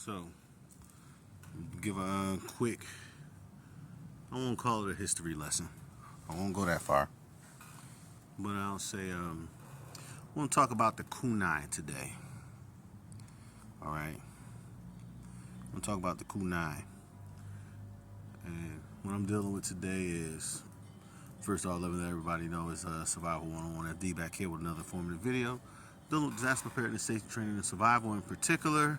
So, give a quick, I won't call it a history lesson. I won't go that far. But I'll say, I want to talk about the kunai today. Alright? I want to talk about the kunai. And what I'm dealing with today is, first of all, letting everybody know it's Survival 101 FD back here with another informative video. Dealing with disaster preparedness, safety training, and survival in particular.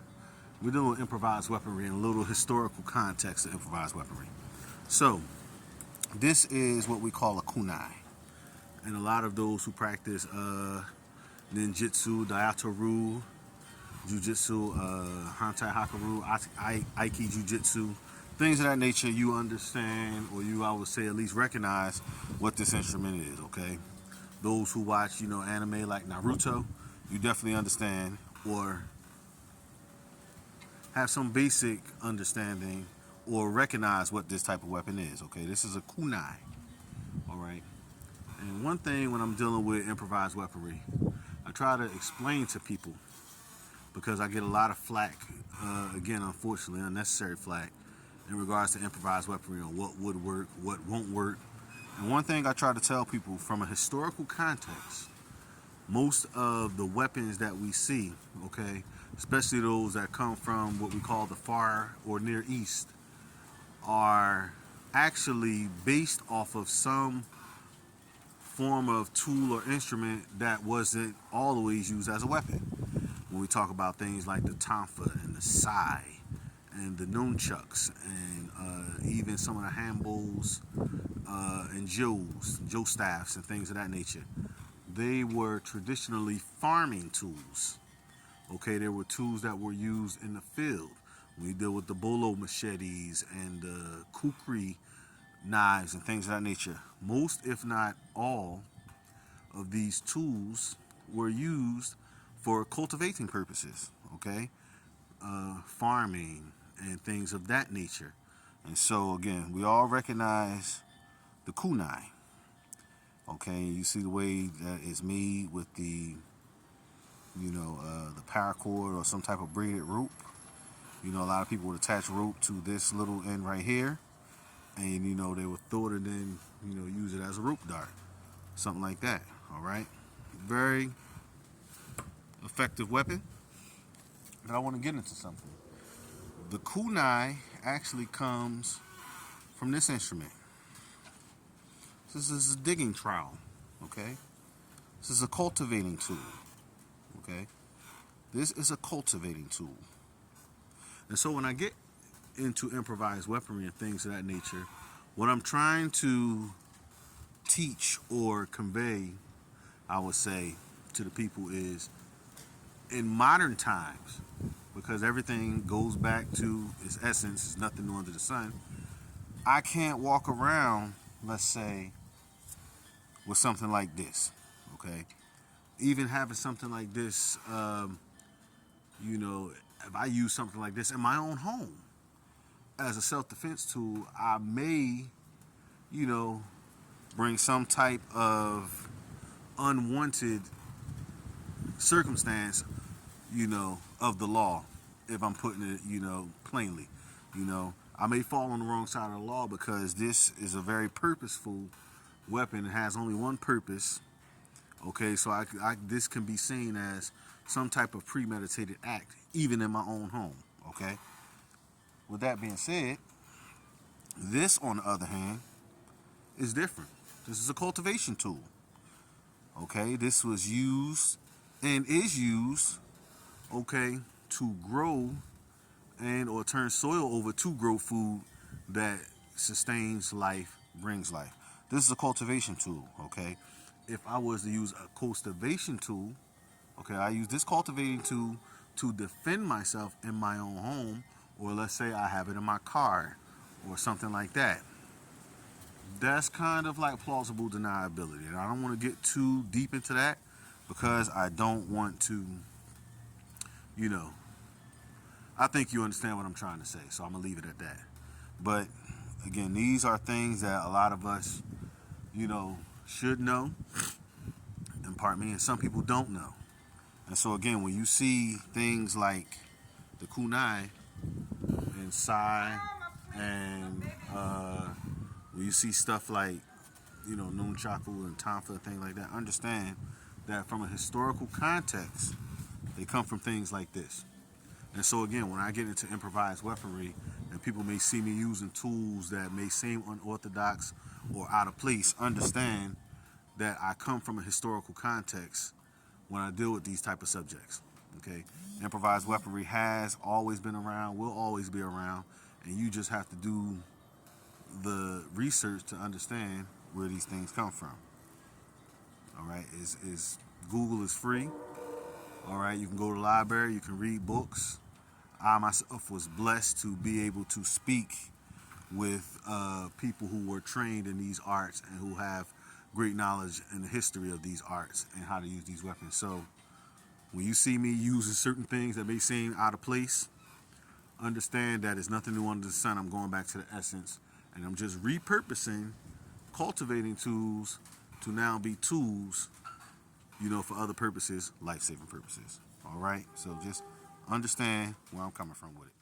We're dealing with improvised weaponry and a little historical context of improvised weaponry. So, this is what we call a kunai. And a lot of those who practice ninjutsu, daiatoru, jujitsu, hantai hakaru, aiki jujitsu, things of that nature, you understand, or you, I would say, at least recognize what this instrument is, okay? Those who watch, anime like Naruto, you definitely understand, or have some basic understanding or recognize what this type of weapon is, okay? This is a kunai, all right? And one thing when I'm dealing with improvised weaponry, I try to explain to people, because I get a lot of flack, again, unfortunately, unnecessary flack, in regards to improvised weaponry on what would work, what won't work. And one thing I try to tell people from a historical context, most of the weapons that we see, okay, especially those that come from what we call the Far or Near East, are actually based off of some form of tool or instrument that wasn't always used as a weapon. When we talk about things like the tonfa and the sai and the nunchucks and even some of the handbowls and joe staffs and things of that nature, they were traditionally farming tools. Okay, there were tools that were used in the field. We deal with the bolo machetes and the kukri knives and things of that nature. Most, if not all, of these tools were used for cultivating purposes, okay? Farming and things of that nature. And so, again, we all recognize the kunai, okay? You see the way that it's made with the, the paracord or some type of braided rope. A lot of people would attach rope to this little end right here, and they would throw it and then use it as a rope dart, something like that. All right, very effective weapon. But I want to get into something. The kunai actually comes from this instrument. This is a digging trowel. Okay, this is a cultivating tool. Okay, this is a cultivating tool. And so when I get into improvised weaponry and things of that nature, what I'm trying to teach or convey, I would say, to the people is, in modern times, because everything goes back to its essence, it's nothing new under the sun, I can't walk around, let's say, with something like this, okay? Even having something like this, if I use something like this in my own home as a self-defense tool, I may, bring some type of unwanted circumstance, of the law, if I'm putting it, plainly. I may fall on the wrong side of the law because this is a very purposeful weapon. It has only one purpose. Okay, so this can be seen as some type of premeditated act, even in my own home, okay? With that being said, this, on the other hand, is different. This is a cultivation tool, okay? This was used and is used, okay, to grow and or turn soil over to grow food that sustains life, brings life. This is a cultivation tool, okay? If I was to use a cultivation tool, okay, I use this cultivating tool to defend myself in my own home, or let's say I have it in my car or something like that. That's kind of like plausible deniability. And I don't want to get too deep into that because I don't want to, I think you understand what I'm trying to say, so I'm going to leave it at that. But again, these are things that a lot of us, should know, and pardon me, and some people don't know. And so again, when you see things like the kunai, sai, and when you see stuff like, nunchaku and tonfa, things like that, understand that from a historical context, they come from things like this. And so again, when I get into improvised weaponry, and people may see me using tools that may seem unorthodox or out of place, understand that I come from a historical context when I deal with these type of subjects. Okay, improvised weaponry has always been around, will always be around, and you just have to do the research to understand where these things come from. All right, is Google is free. All right, you can go to the library, you can read books. I myself was blessed to be able to speak with people who were trained in these arts and who have great knowledge in the history of these arts and how to use these weapons. So when you see me using certain things that may seem out of place, understand that it's nothing new under the sun. I'm going back to the essence, and I'm just repurposing cultivating tools to now be tools, for other purposes, life-saving purposes. All right, so just understand where I'm coming from with it.